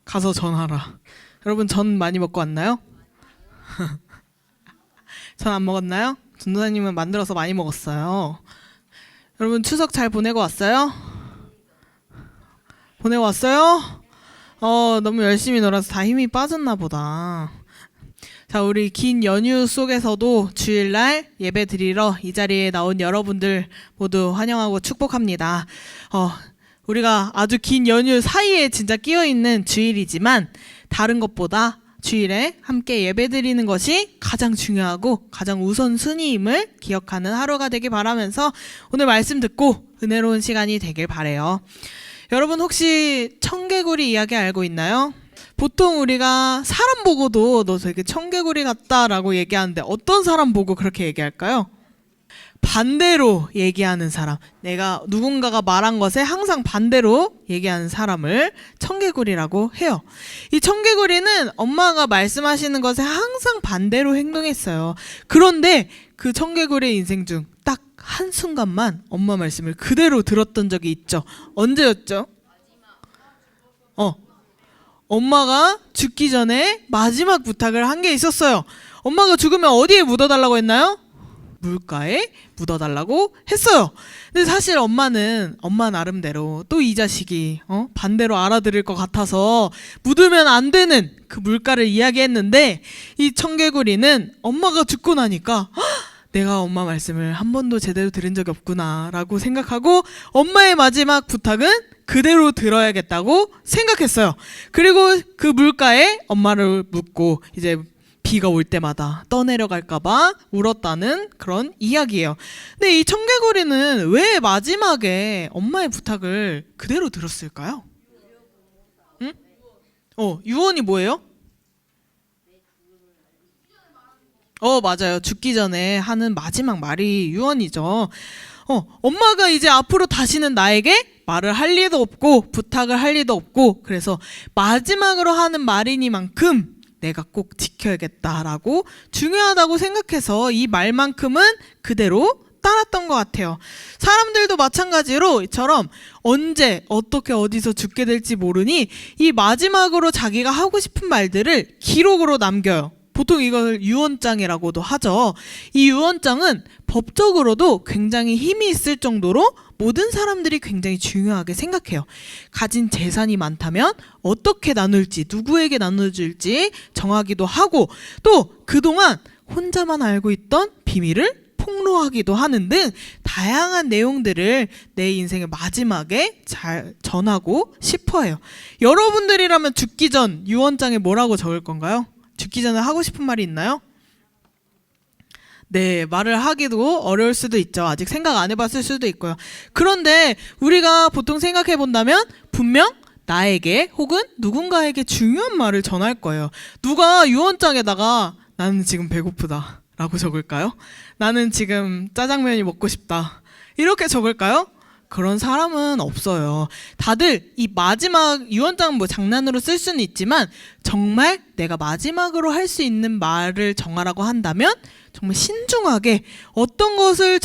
가서 전하라. 여러분 전 많이 먹고 왔나요? 전 안 먹었나요? 전도사님은 만들어서 많이 먹었어요. 여러분 추석 잘 보내고 왔어요? 보내고 왔어요? 너무 열심히 놀아서 다 힘이 빠졌나 보다. 자, 우리 긴 연휴 속에서도 주일날 예배 드리러 이 자리에 나온 여러분들 모두 환영하고 축복합니다. 우리가 아주 긴 연휴 사이에 진짜 끼어있는 주일이지만 다른 것보다 주일에 함께 예배드리는 것이 가장 중요하고 가장 우선순위임을 기억하는 하루가 되길 바라면서 오늘 말씀 듣고 은혜로운 시간이 되길 바라요. 여러분 혹시 청개구리 이야기 알고 있나요? 보통 우리가 사람 보고도 너 되게 청개구리 같다라고 얘기하는데 어떤 사람 보고 그렇게 얘기할까요? 반대로 얘기하는 사람, 내가 누군가가 말한 것에 항상 반대로 얘기하는 사람을 청개구리라고 해요. 이 청개구리는 엄마가 말씀하시는 것에 항상 반대로 행동했어요. 그런데 그 청개구리의 인생 중 딱 한순간만 엄마 말씀을 그대로 들었던 적이 있죠. 언제였죠? 엄마가 죽기 전에 마지막 부탁을 한 게 있었어요. 엄마가 죽으면 어디에 묻어달라고 했나요? 물가에 묻어달라고 했어요. 근데 사실 엄마 나름대로 또 이 자식이 반대로 알아들을 것 같아서 묻으면 안 되는 그 물가를 이야기했는데 이 청개구리는 엄마가 죽고 나니까 내가 엄마 말씀을 한 번도 제대로 들은 적이 없구나 라고 생각하고 엄마의 마지막 부탁은 그대로 들어야겠다고 생각했어요. 그리고 그 물가에 엄마를 묻고 이제 비가 올 때마다 떠내려갈까봐 울었다는 그런 이야기예요. 근데 이 청개구리는 왜 마지막에 엄마의 부탁을 그대로 들었을까요? 응? 유언이 뭐예요? 맞아요. 죽기 전에 하는 마지막 말이 유언이죠. 엄마가 이제 앞으로 다시는 나에게 말을 할 리도 없고 부탁을 할 리도 없고 그래서 마지막으로 하는 말이니만큼 내가 꼭 지켜야겠다라고 중요하다고 생각해서 이 말만큼은 그대로 따랐던 것 같아요. 사람들도 마찬가지로 이처럼 언제 어떻게 어디서 죽게 될지 모르니 이 마지막으로 자기가 하고 싶은 말들을 기록으로 남겨요. 보통 이걸 유언장이라고도 하죠. 이 유언장은 법적으로도 굉장히 힘이 있을 정도로 모든 사람들이 굉장히 중요하게 생각해요. 가진 재산이 많다면 어떻게 나눌지, 누구에게 나눠줄지 정하기도 하고 또 그동안 혼자만 알고 있던 비밀을 폭로하기도 하는 등 다양한 내용들을 내 인생의 마지막에 잘 전하고 싶어 해요. 여러분들이라면 죽기 전 유언장에 뭐라고 적을 건가요? 죽기 전에 하고 싶은 말이 있나요? 네, 말을 하기도 어려울 수도 있죠. 아직 생각 안 해봤을 수도 있고요. 그런데 우리가 보통 생각해 본다면 분명 나에게 혹은 누군가에게 중요한 말을 전할 거예요. 누가 유언장에다가 나는 지금 배고프다 라고 적을까요? 나는 지금 짜장면이 먹고 싶다 이렇게 적을까요? 그런 사람은 없어요. 다들 이 마지막 유언장 장난으로 쓸 수는 있지만 정말 내가 마지막으로 할 수 있는 말을 정하라고 한다면 정말 신중하게 어떤 것을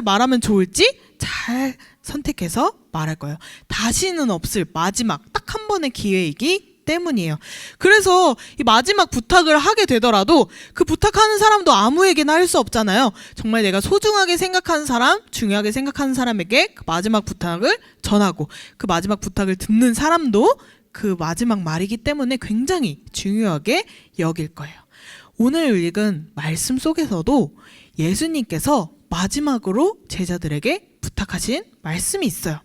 말하면 좋을지 잘 선택해서 말할 거예요. 다시는 없을 마지막 딱 한 번의 기회이기 때문이에요. 그래서 이 마지막 부탁을 하게 되더라도 그 부탁하는 사람도 아무에게나 할 수 없잖아요. 정말 내가 소중하게 생각하는 사람, 중요하게 생각하는 사람에게 그 마지막 부탁을 전하고 그 마지막 부탁을 듣는 사람도 그 마지막 말이기 때문에 굉장히 중요하게 여길 거예요. 오늘 읽은 말씀 속에서도 예수님께서 마지막으로 제자들에게 부탁하신 말씀이 있어요.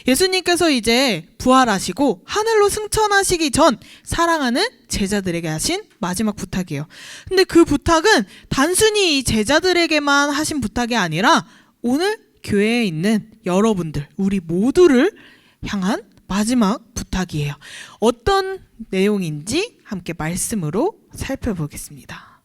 예수님께서 이제 부활하시고 하늘로 승천하시기 전 사랑하는 제자들에게 하신 마지막 부탁이에요. 근데 그 부탁은 단순히 이 제자들에게만 하신 부탁이 아니라 오늘 교회에 있는 여러분들, 우리 모두를 향한 마지막 부탁이에요. 어떤 내용인지 함께 말씀으로 살펴보겠습니다.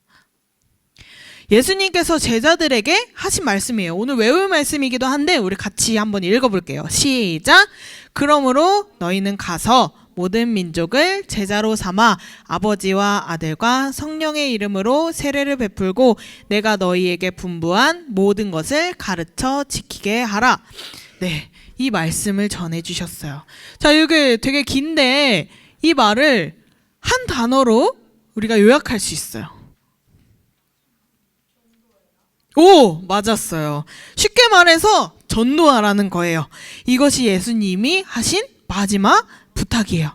예수님께서 제자들에게 하신 말씀이에요. 오늘 외울 말씀이기도 한데 우리 같이 한번 읽어볼게요. 시작! 그러므로 너희는 가서 모든 민족을 제자로 삼아 아버지와 아들과 성령의 이름으로 세례를 베풀고 내가 너희에게 분부한 모든 것을 가르쳐 지키게 하라. 네, 이 말씀을 전해주셨어요. 자, 이게 되게 긴데 이 말을 한 단어로 우리가 요약할 수 있어요. 오, 맞았어요. 쉽게 말해서 전도하라는 거예요. 이것이 예수님이 하신 마지막 부탁이에요.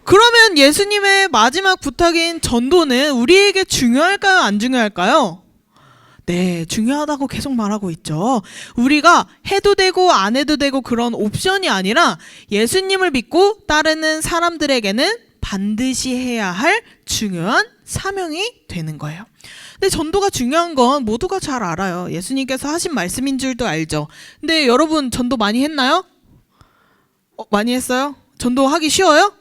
그러면 예수님의 마지막 부탁인 전도는 우리에게 중요할까요? 안 중요할까요? 네, 중요하다고 계속 말하고 있죠. 우리가 해도 되고 안 해도 되고 그런 옵션이 아니라 예수님을 믿고 따르는 사람들에게는 반드시 해야 할 중요한 사명이 되는 거예요. 근데 전도가 중요한 건 모두가 잘 알아요. 예수님께서 하신 말씀인 줄도 알죠. 근데 여러분 전도 많이 했나요? 많이 했어요? 전도하기 쉬워요?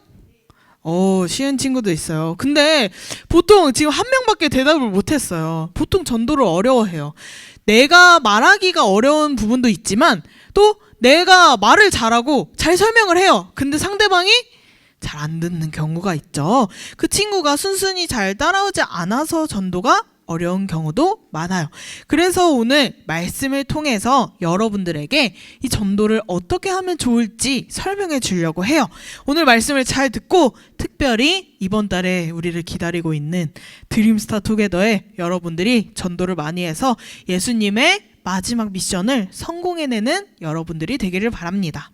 쉬운 친구도 있어요. 근데 보통 지금 한 명밖에 대답을 못했어요. 보통 전도를 어려워해요. 내가 말하기가 어려운 부분도 있지만 또 내가 말을 잘하고 잘 설명을 해요. 근데 상대방이 잘 안 듣는 경우가 있죠. 그 친구가 순순히 잘 따라오지 않아서 전도가 어려운 경우도 많아요. 그래서 오늘 말씀을 통해서 여러분들에게 이 전도를 어떻게 하면 좋을지 설명해 주려고 해요. 오늘 말씀을 잘 듣고 특별히 이번 달에 우리를 기다리고 있는 드림스타 투게더에 여러분들이 전도를 많이 해서 예수님의 마지막 미션을 성공해내는 여러분들이 되기를 바랍니다.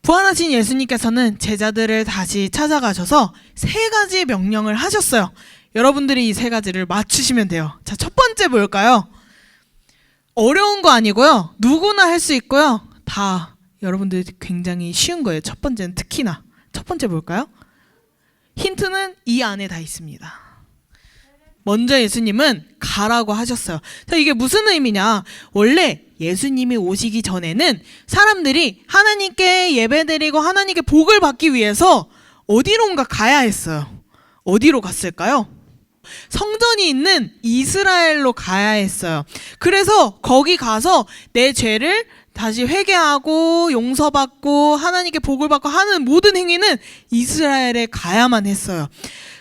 부활하신 예수님께서는 제자들을 다시 찾아가셔서 3가지 명령을 하셨어요. 여러분들이 이 3가지를 맞추시면 돼요. 자, 첫 번째 뭘까요? 어려운 거 아니고요. 누구나 할 수 있고요. 다 여러분들이 굉장히 쉬운 거예요. 첫 번째는 특히나. 첫 번째 뭘까요? 힌트는 이 안에 다 있습니다. 먼저 예수님은 가라고 하셨어요. 자, 이게 무슨 의미냐? 원래 예수님이 오시기 전에는 사람들이 하나님께 예배드리고 하나님께 복을 받기 위해서 어디론가 가야 했어요. 어디로 갔을까요? 성전이 있는 이스라엘로 가야 했어요. 그래서 거기 가서 내 죄를 다시 회개하고 용서받고 하나님께 복을 받고 하는 모든 행위는 이스라엘에 가야만 했어요.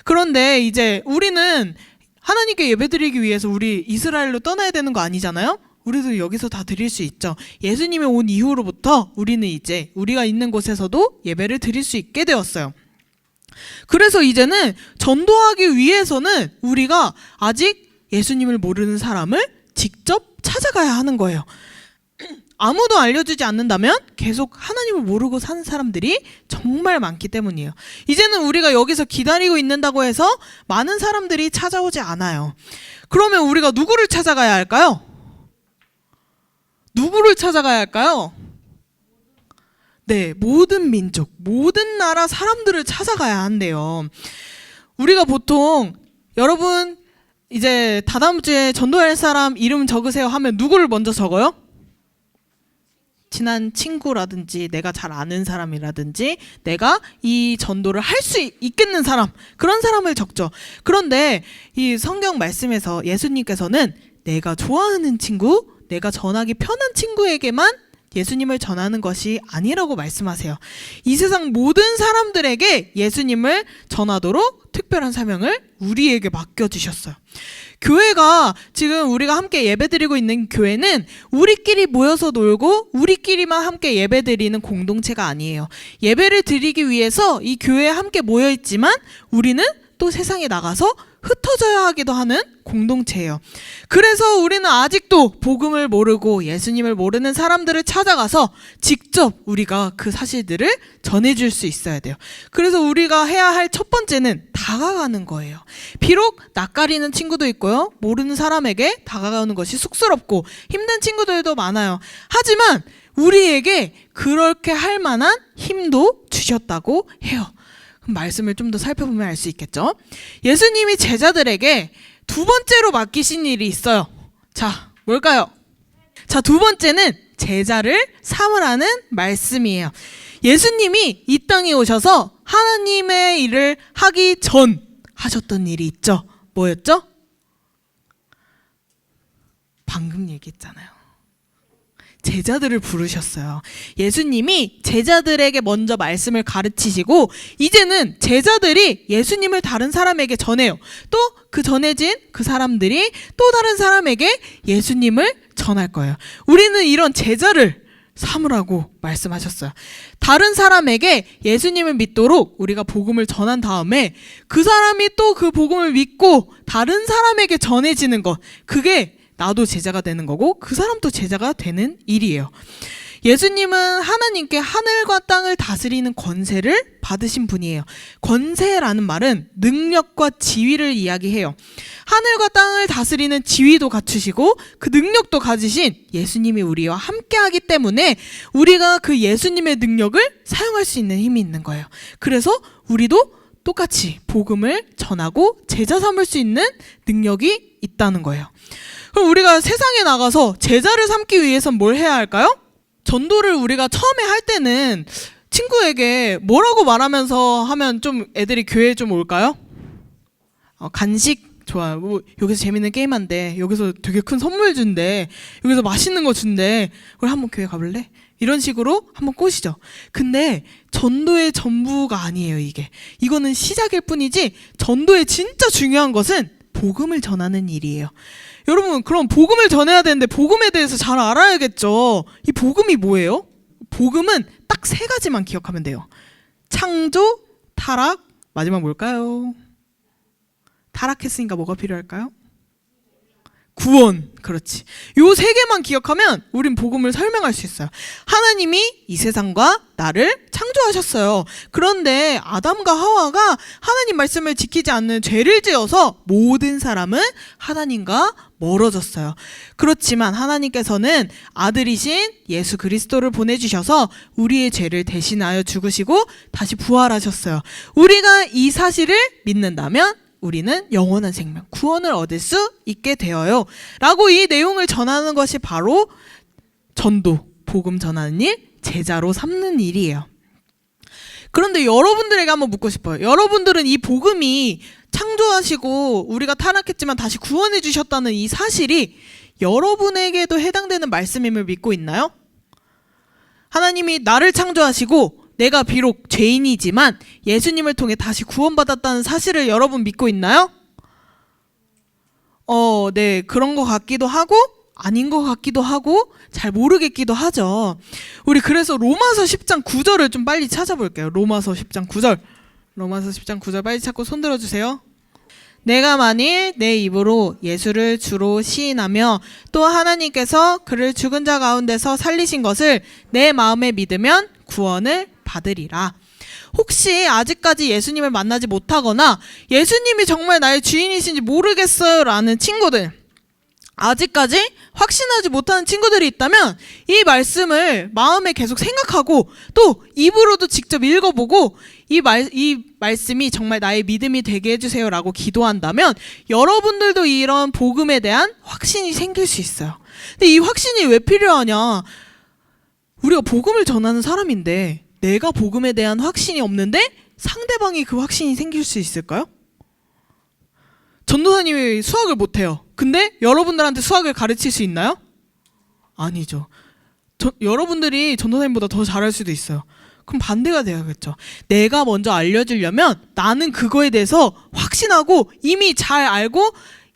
그런데 이제 우리는 하나님께 예배드리기 위해서 우리 이스라엘로 떠나야 되는 거 아니잖아요? 우리도 여기서 다 드릴 수 있죠. 예수님이 온 이후로부터 우리는 이제 우리가 있는 곳에서도 예배를 드릴 수 있게 되었어요. 그래서 이제는 전도하기 위해서는 우리가 아직 예수님을 모르는 사람을 직접 찾아가야 하는 거예요. 아무도 알려주지 않는다면 계속 하나님을 모르고 사는 사람들이 정말 많기 때문이에요. 이제는 우리가 여기서 기다리고 있는다고 해서 많은 사람들이 찾아오지 않아요. 그러면 우리가 누구를 찾아가야 할까요? 누구를 찾아가야 할까요? 네, 모든 민족, 모든 나라 사람들을 찾아가야 한대요. 우리가 보통 여러분 이제 다다음 주에 전도할 사람 이름 적으세요 하면 누구를 먼저 적어요? 친한 친구라든지 내가 잘 아는 사람이라든지 내가 이 전도를 할 수 있겠는 사람, 그런 사람을 적죠. 그런데 이 성경 말씀에서 예수님께서는 내가 좋아하는 친구, 내가 전하기 편한 친구에게만 예수님을 전하는 것이 아니라고 말씀하세요. 이 세상 모든 사람들에게 예수님을 전하도록 특별한 사명을 우리에게 맡겨주셨어요. 교회가 지금 우리가 함께 예배드리고 있는 교회는 우리끼리 모여서 놀고 우리끼리만 함께 예배드리는 공동체가 아니에요. 예배를 드리기 위해서 이 교회에 함께 모여있지만 우리는 또 세상에 나가서 흩어져야 하기도 하는 공동체예요. 그래서 우리는 아직도 복음을 모르고 예수님을 모르는 사람들을 찾아가서 직접 우리가 그 사실들을 전해줄 수 있어야 돼요. 그래서 우리가 해야 할 첫 번째는 다가가는 거예요. 비록 낯가리는 친구도 있고요. 모르는 사람에게 다가가는 것이 쑥스럽고 힘든 친구들도 많아요. 하지만 우리에게 그렇게 할 만한 힘도 주셨다고 해요. 말씀을 좀 더 살펴보면 알 수 있겠죠? 예수님이 제자들에게 두 번째로 맡기신 일이 있어요. 자, 뭘까요? 자, 두 번째는 제자를 삼으라는 말씀이에요. 예수님이 이 땅에 오셔서 하나님의 일을 하기 전 하셨던 일이 있죠. 뭐였죠? 방금 얘기했잖아요. 제자들을 부르셨어요. 예수님이 제자들에게 먼저 말씀을 가르치시고 이제는 제자들이 예수님을 다른 사람에게 전해요. 또 그 전해진 그 사람들이 또 다른 사람에게 예수님을 전할 거예요. 우리는 이런 제자를 삼으라고 말씀하셨어요. 다른 사람에게 예수님을 믿도록 우리가 복음을 전한 다음에 그 사람이 또 그 복음을 믿고 다른 사람에게 전해지는 것, 그게 나도 제자가 되는 거고 그 사람도 제자가 되는 일이에요. 예수님은 하나님께 하늘과 땅을 다스리는 권세를 받으신 분이에요. 권세라는 말은 능력과 지위를 이야기해요. 하늘과 땅을 다스리는 지위도 갖추시고 그 능력도 가지신 예수님이 우리와 함께하기 때문에 우리가 그 예수님의 능력을 사용할 수 있는 힘이 있는 거예요. 그래서 우리도 똑같이 복음을 전하고 제자 삼을 수 있는 능력이 있다는 거예요. 그럼 우리가 세상에 나가서 제자를 삼기 위해선 뭘 해야 할까요? 전도를 우리가 처음에 할 때는 친구에게 뭐라고 말하면서 하면 좀 애들이 교회에 좀 올까요? 간식 좋아요. 뭐 여기서 재밌는 게임 한대. 여기서 되게 큰 선물 준대. 여기서 맛있는 거 준대. 우리 한번 교회 가볼래? 이런 식으로 한번 꼬시죠. 근데 전도의 전부가 아니에요, 이게. 이거는 시작일 뿐이지 전도의 진짜 중요한 것은 복음을 전하는 일이에요. 여러분, 그럼 복음을 전해야 되는데 복음에 대해서 잘 알아야겠죠. 이 복음이 뭐예요? 복음은 딱 세 가지만 기억하면 돼요. 창조, 타락, 마지막 뭘까요? 타락했으니까 뭐가 필요할까요? 구원. 그렇지. 요 세 개만 기억하면 우린 복음을 설명할 수 있어요. 하나님이 이 세상과 나를 창조하셨어요. 그런데 아담과 하와가 하나님 말씀을 지키지 않는 죄를 지어서 모든 사람은 하나님과 멀어졌어요. 그렇지만 하나님께서는 아들이신 예수 그리스도를 보내주셔서 우리의 죄를 대신하여 죽으시고 다시 부활하셨어요. 우리가 이 사실을 믿는다면 우리는 영원한 생명, 구원을 얻을 수 있게 되어요. 라고 이 내용을 전하는 것이 바로 전도, 복음 전하는 일, 제자로 삼는 일이에요. 그런데 여러분들에게 한번 묻고 싶어요. 여러분들은 이 복음이 창조하시고 우리가 타락했지만 다시 구원해 주셨다는 이 사실이 여러분에게도 해당되는 말씀임을 믿고 있나요? 하나님이 나를 창조하시고 내가 비록 죄인이지만 예수님을 통해 다시 구원받았다는 사실을 여러분 믿고 있나요? 네, 그런 것 같기도 하고 아닌 것 같기도 하고 잘 모르겠기도 하죠. 우리 그래서 로마서 10장 9절을 좀 빨리 찾아볼게요. 로마서 10장 9절. 로마서 10장 9절 빨리 찾고 손 들어주세요. 내가 만일 내 입으로 예수를 주로 시인하며 또 하나님께서 그를 죽은 자 가운데서 살리신 것을 내 마음에 믿으면 구원을 받으리라. 혹시 아직까지 예수님을 만나지 못하거나 예수님이 정말 나의 주인이신지 모르겠어요 라는 친구들, 아직까지 확신하지 못하는 친구들이 있다면 이 말씀을 마음에 계속 생각하고 또 입으로도 직접 읽어보고 이 말씀이 정말 나의 믿음이 되게 해주세요 라고 기도한다면 여러분들도 이런 복음에 대한 확신이 생길 수 있어요. 근데 이 확신이 왜 필요하냐? 우리가 복음을 전하는 사람인데 내가 복음에 대한 확신이 없는데 상대방이 그 확신이 생길 수 있을까요? 전도사님이 수학을 못해요. 근데 여러분들한테 수학을 가르칠 수 있나요? 아니죠. 여러분들이 전도사님보다 더 잘할 수도 있어요. 그럼 반대가 돼야겠죠. 내가 먼저 알려주려면 나는 그거에 대해서 확신하고 이미 잘 알고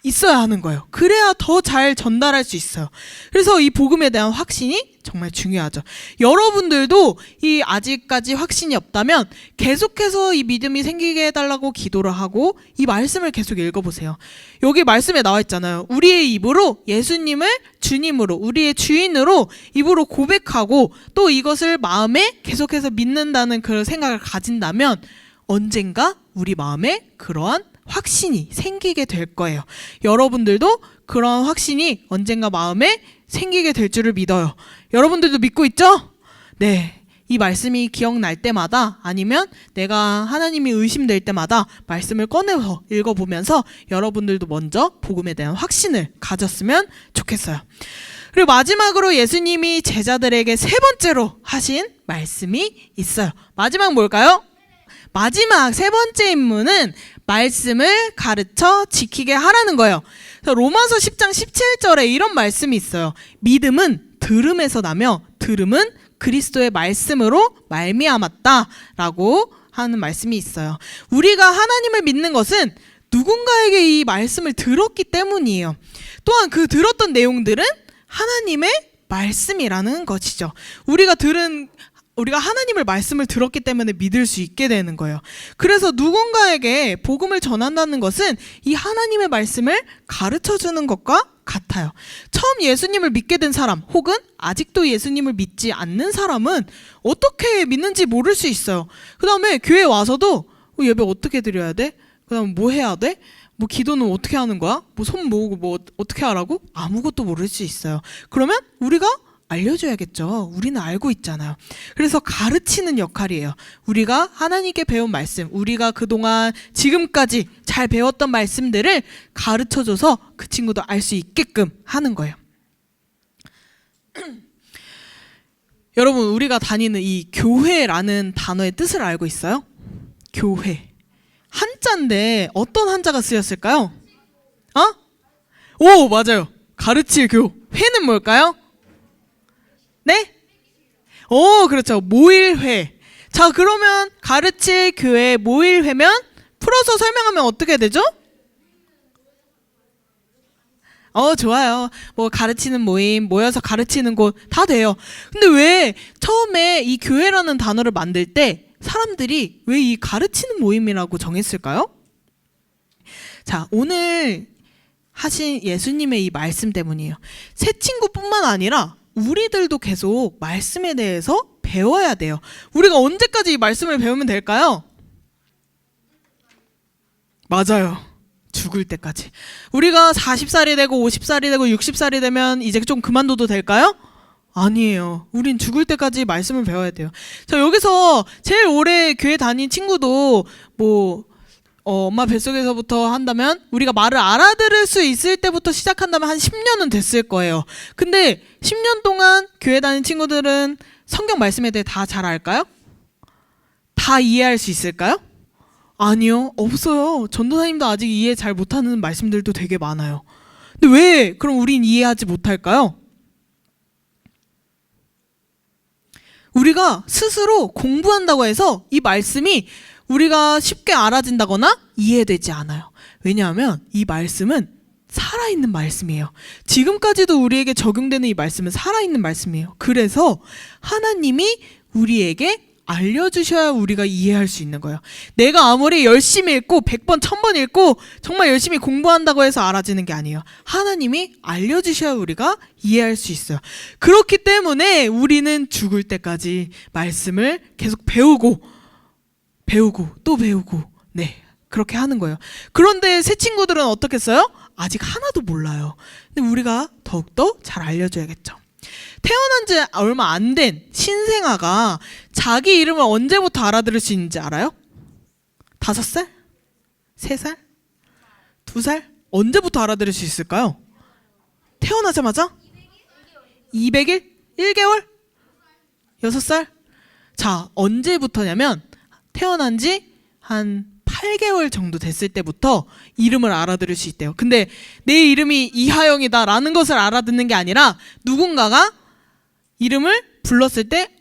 있어야 하는 거예요. 그래야 더 잘 전달할 수 있어요. 그래서 이 복음에 대한 확신이 정말 중요하죠. 여러분들도 이 아직까지 확신이 없다면 계속해서 이 믿음이 생기게 해달라고 기도를 하고 이 말씀을 계속 읽어보세요. 여기 말씀에 나와 있잖아요. 우리의 입으로 예수님을 주님으로, 우리의 주인으로 입으로 고백하고 또 이것을 마음에 계속해서 믿는다는 그런 생각을 가진다면 언젠가 우리 마음에 그러한 확신이 생기게 될 거예요. 여러분들도 그런 확신이 언젠가 마음에 생기게 될 줄을 믿어요. 여러분들도 믿고 있죠? 네. 이 말씀이 기억날 때마다 아니면 내가 하나님이 의심될 때마다 말씀을 꺼내서 읽어보면서 여러분들도 먼저 복음에 대한 확신을 가졌으면 좋겠어요. 그리고 마지막으로 예수님이 제자들에게 세 번째로 하신 말씀이 있어요. 마지막 뭘까요? 마지막 세 번째 임무는 말씀을 가르쳐 지키게 하라는 거예요. 그래서 로마서 10장 17절에 이런 말씀이 있어요. 믿음은 들음에서 나며 들음은 그리스도의 말씀으로 말미암았다라고 하는 말씀이 있어요. 우리가 하나님을 믿는 것은 누군가에게 이 말씀을 들었기 때문이에요. 또한 그 들었던 내용들은 하나님의 말씀이라는 것이죠. 우리가 하나님의 말씀을 들었기 때문에 믿을 수 있게 되는 거예요. 그래서 누군가에게 복음을 전한다는 것은 이 하나님의 말씀을 가르쳐주는 것과 같아요. 처음 예수님을 믿게 된 사람 혹은 아직도 예수님을 믿지 않는 사람은 어떻게 믿는지 모를 수 있어요. 그 다음에 교회 와서도 예배 어떻게 드려야 돼? 그 다음에 뭐 해야 돼? 뭐 기도는 어떻게 하는 거야? 뭐 손 모으고 뭐 어떻게 하라고? 아무것도 모를 수 있어요. 그러면 우리가 알려줘야겠죠. 우리는 알고 있잖아요. 그래서 가르치는 역할이에요. 우리가 하나님께 배운 말씀, 우리가 그동안 지금까지 잘 배웠던 말씀들을 가르쳐줘서 그 친구도 알 수 있게끔 하는 거예요. 여러분, 우리가 다니는 이 교회라는 단어의 뜻을 알고 있어요? 교회. 한자인데 어떤 한자가 쓰였을까요? 오, 맞아요. 가르칠 교. 회는 뭘까요? 네? 오, 그렇죠. 모일회. 자, 그러면 가르칠 교회 모일회면 풀어서 설명하면 어떻게 되죠? 좋아요. 뭐 가르치는 모임, 모여서 가르치는 곳 다 돼요. 근데 왜 처음에 이 교회라는 단어를 만들 때 사람들이 왜 이 가르치는 모임이라고 정했을까요? 자, 오늘 하신 예수님의 이 말씀 때문이에요. 새 친구뿐만 아니라 우리들도 계속 말씀에 대해서 배워야 돼요. 우리가 언제까지 이 말씀을 배우면 될까요? 맞아요. 죽을 때까지. 우리가 40살이 되고 50살이 되고 60살이 되면 이제 좀 그만둬도 될까요? 아니에요. 우린 죽을 때까지 말씀을 배워야 돼요. 자, 여기서 제일 오래 교회 다닌 친구도 엄마 뱃속에서부터 한다면 우리가 말을 알아들을 수 있을 때부터 시작한다면 한 10년은 됐을 거예요. 근데 10년 동안 교회 다닌 친구들은 성경 말씀에 대해 다 잘 알까요? 다 이해할 수 있을까요? 아니요. 없어요. 전도사님도 아직 이해 잘 못하는 말씀들도 되게 많아요. 근데 왜 그럼 우린 이해하지 못할까요? 우리가 스스로 공부한다고 해서 이 말씀이 우리가 쉽게 알아진다거나 이해되지 않아요. 왜냐하면 이 말씀은 살아있는 말씀이에요. 지금까지도 우리에게 적용되는 이 말씀은 살아있는 말씀이에요. 그래서 하나님이 우리에게 알려주셔야 우리가 이해할 수 있는 거예요. 내가 아무리 열심히 읽고 100번, 1000번 읽고 정말 열심히 공부한다고 해서 알아지는 게 아니에요. 하나님이 알려주셔야 우리가 이해할 수 있어요. 그렇기 때문에 우리는 죽을 때까지 말씀을 계속 배우고 또 배우고 그렇게 하는 거예요. 그런데 새 친구들은 어떻겠어요? 아직 하나도 몰라요. 근데 우리가 더욱더 잘 알려줘야겠죠. 태어난 지 얼마 안 된 신생아가 자기 이름을 언제부터 알아들을 수 있는지 알아요? 5살? 3살? 2살? 언제부터 알아들을 수 있을까요? 태어나자마자? 200일? 1개월? 6살? 자, 언제부터냐면 태어난 지 한 8개월 정도 됐을 때부터 이름을 알아들을 수 있대요. 근데 내 이름이 이하영이다 라는 것을 알아듣는 게 아니라 누군가가 이름을 불렀을 때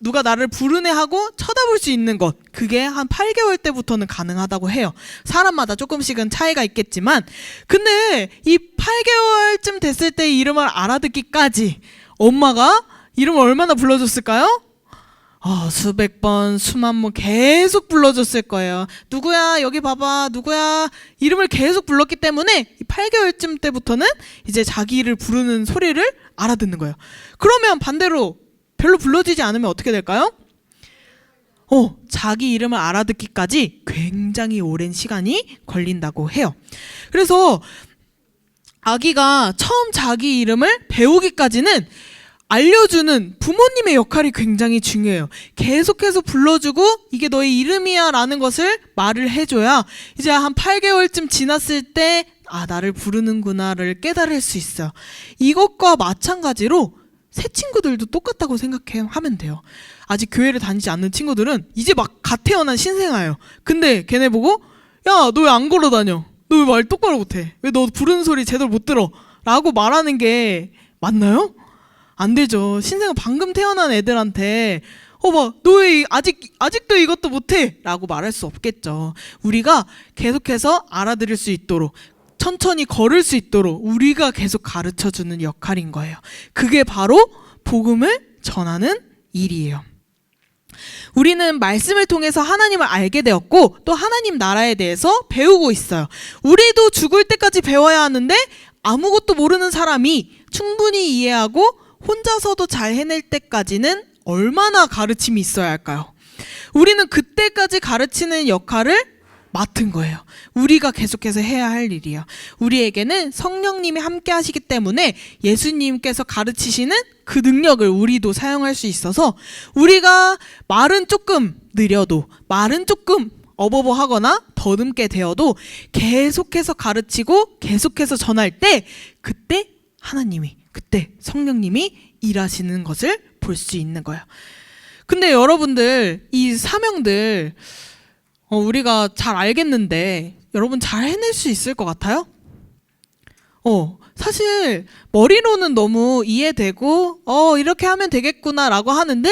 누가 나를 부르네 하고 쳐다볼 수 있는 것, 그게 한 8개월 때부터는 가능하다고 해요. 사람마다 조금씩은 차이가 있겠지만, 근데 이 8개월쯤 됐을 때 이름을 알아듣기까지 엄마가 이름을 얼마나 불러줬을까요? 수백 번, 수만 번 계속 불러줬을 거예요. 누구야, 여기 봐봐, 누구야, 이름을 계속 불렀기 때문에 이 8개월쯤 때부터는 이제 자기를 부르는 소리를 알아듣는 거예요. 그러면 반대로 별로 불러주지 않으면 어떻게 될까요? 자기 이름을 알아듣기까지 굉장히 오랜 시간이 걸린다고 해요. 그래서 아기가 처음 자기 이름을 배우기까지는 알려주는 부모님의 역할이 굉장히 중요해요. 계속해서 불러주고 이게 너의 이름이야 라는 것을 말을 해줘야 이제 한 8개월쯤 지났을 때 나를 부르는구나를 깨달을 수 있어요. 이것과 마찬가지로 새 친구들도 똑같다고 생각하면 돼요. 아직 교회를 다니지 않는 친구들은 이제 막 갓 태어난 신생아예요. 근데 걔네 보고 야, 너 왜 안 걸어다녀? 너 왜 말 똑바로 못해? 왜 너 부르는 소리 제대로 못 들어? 라고 말하는 게 맞나요? 안 되죠. 신생아 방금 태어난 애들한테 너 왜 아직도 이것도 못해? 라고 말할 수 없겠죠. 우리가 계속해서 알아들을 수 있도록 천천히 걸을 수 있도록 우리가 계속 가르쳐주는 역할인 거예요. 그게 바로 복음을 전하는 일이에요. 우리는 말씀을 통해서 하나님을 알게 되었고 또 하나님 나라에 대해서 배우고 있어요. 우리도 죽을 때까지 배워야 하는데 아무것도 모르는 사람이 충분히 이해하고 혼자서도 잘 해낼 때까지는 얼마나 가르침이 있어야 할까요? 우리는 그때까지 가르치는 역할을 맡은 거예요. 우리가 계속해서 해야 할 일이에요. 우리에게는 성령님이 함께 하시기 때문에 예수님께서 가르치시는 그 능력을 우리도 사용할 수 있어서 우리가 말은 조금 느려도 말은 조금 어버버하거나 더듬게 되어도 계속해서 가르치고 계속해서 전할 때 그때 성령님이 일하시는 것을 볼 수 있는 거예요. 근데 여러분들 이 사명들 우리가 잘 알겠는데 여러분 잘 해낼 수 있을 것 같아요? 사실 머리로는 너무 이해되고 이렇게 하면 되겠구나 라고 하는데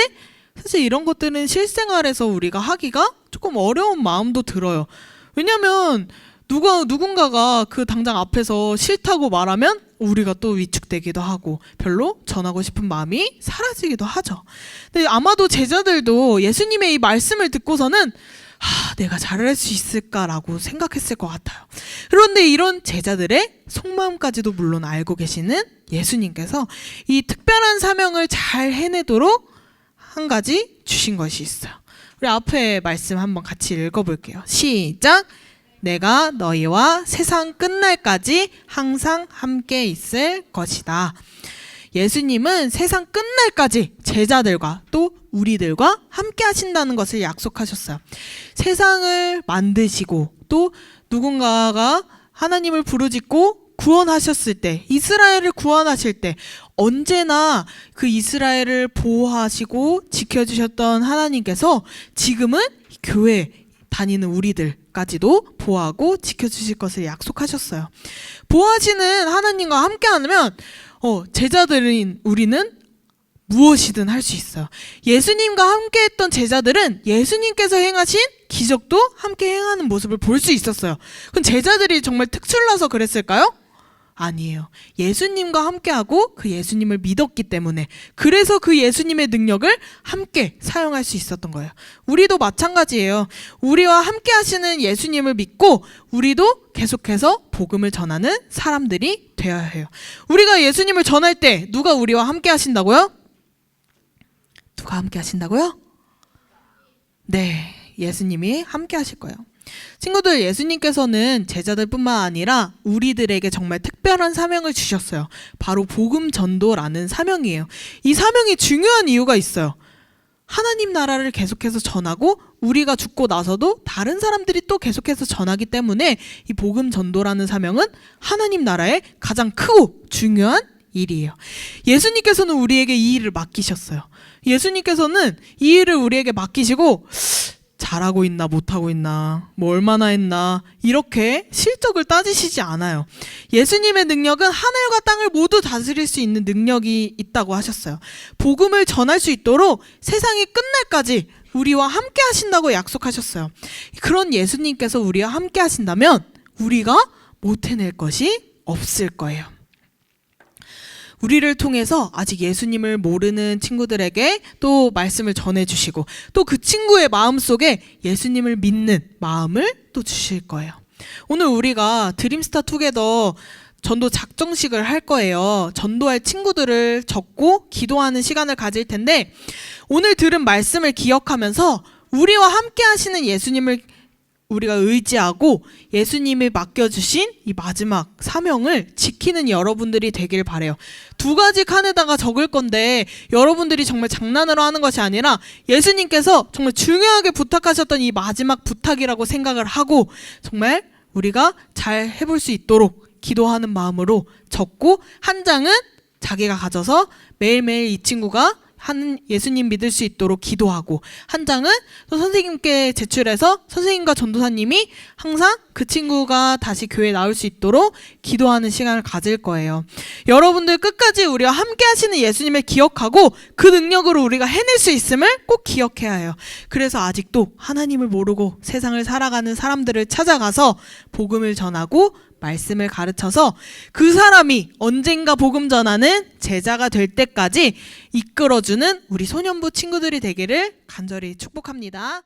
사실 이런 것들은 실생활에서 우리가 하기가 조금 어려운 마음도 들어요. 왜냐면 누군가가 그 당장 앞에서 싫다고 말하면 우리가 또 위축되기도 하고 별로 전하고 싶은 마음이 사라지기도 하죠. 근데 아마도 제자들도 예수님의 이 말씀을 듣고서는 내가 잘할 수 있을까라고 생각했을 것 같아요. 그런데 이런 제자들의 속마음까지도 물론 알고 계시는 예수님께서 이 특별한 사명을 잘 해내도록 한 가지 주신 것이 있어요. 우리 앞에 말씀 한번 같이 읽어볼게요. 시작! 내가 너희와 세상 끝날까지 항상 함께 있을 것이다. 예수님은 세상 끝날까지 제자들과 또 우리들과 함께 하신다는 것을 약속하셨어요. 세상을 만드시고 또 누군가가 하나님을 부르짖고 구원하셨을 때, 이스라엘을 구원하실 때 언제나 그 이스라엘을 보호하시고 지켜주셨던 하나님께서 지금은 교회 다니는 우리들까지도 보호하고 지켜주실 것을 약속하셨어요. 보호하시는 하나님과 함께하면 제자들인 우리는 무엇이든 할 수 있어요. 예수님과 함께했던 제자들은 예수님께서 행하신 기적도 함께 행하는 모습을 볼 수 있었어요. 그럼 제자들이 정말 특출나서 그랬을까요? 아니에요. 예수님과 함께하고 그 예수님을 믿었기 때문에, 그래서 그 예수님의 능력을 함께 사용할 수 있었던 거예요. 우리도 마찬가지예요. 우리와 함께 하시는 예수님을 믿고 우리도 계속해서 복음을 전하는 사람들이 되어야 해요. 우리가 예수님을 전할 때 누가 우리와 함께 하신다고요? 누가 함께 하신다고요? 네, 예수님이 함께 하실 거예요. 친구들, 예수님께서는 제자들뿐만 아니라 우리들에게 정말 특별한 사명을 주셨어요. 바로 복음 전도라는 사명이에요. 이 사명이 중요한 이유가 있어요. 하나님 나라를 계속해서 전하고 우리가 죽고 나서도 다른 사람들이 또 계속해서 전하기 때문에 이 복음 전도라는 사명은 하나님 나라의 가장 크고 중요한 일이에요. 예수님께서는 우리에게 이 일을 맡기셨어요. 예수님께서는 이 일을 우리에게 맡기시고, 잘하고 있나 못하고 있나 뭐 얼마나 했나 이렇게 실적을 따지시지 않아요. 예수님의 능력은 하늘과 땅을 모두 다스릴 수 있는 능력이 있다고 하셨어요. 복음을 전할 수 있도록 세상이 끝날까지 우리와 함께 하신다고 약속하셨어요. 그런 예수님께서 우리와 함께 하신다면 우리가 못 해낼 것이 없을 거예요. 우리를 통해서 아직 예수님을 모르는 친구들에게 또 말씀을 전해주시고 또 그 친구의 마음속에 예수님을 믿는 마음을 또 주실 거예요. 오늘 우리가 드림스타 투게더 전도 작정식을 할 거예요. 전도할 친구들을 적고 기도하는 시간을 가질 텐데 오늘 들은 말씀을 기억하면서 우리와 함께 하시는 예수님을 우리가 의지하고 예수님이 맡겨주신 이 마지막 사명을 지키는 여러분들이 되길 바라요. 2가지 칸에다가 적을 건데 여러분들이 정말 장난으로 하는 것이 아니라 예수님께서 정말 중요하게 부탁하셨던 이 마지막 부탁이라고 생각을 하고 정말 우리가 잘 해볼 수 있도록 기도하는 마음으로 적고 한 장은 자기가 가져서 매일매일 이 친구가 하는 예수님 믿을 수 있도록 기도하고 한 장은 또 선생님께 제출해서 선생님과 전도사님이 항상 그 친구가 다시 교회에 나올 수 있도록 기도하는 시간을 가질 거예요. 여러분들 끝까지 우리와 함께 하시는 예수님을 기억하고 그 능력으로 우리가 해낼 수 있음을 꼭 기억해야 해요. 그래서 아직도 하나님을 모르고 세상을 살아가는 사람들을 찾아가서 복음을 전하고 말씀을 가르쳐서 그 사람이 언젠가 복음 전하는 제자가 될 때까지 이끌어주는 우리 소년부 친구들이 되기를 간절히 축복합니다.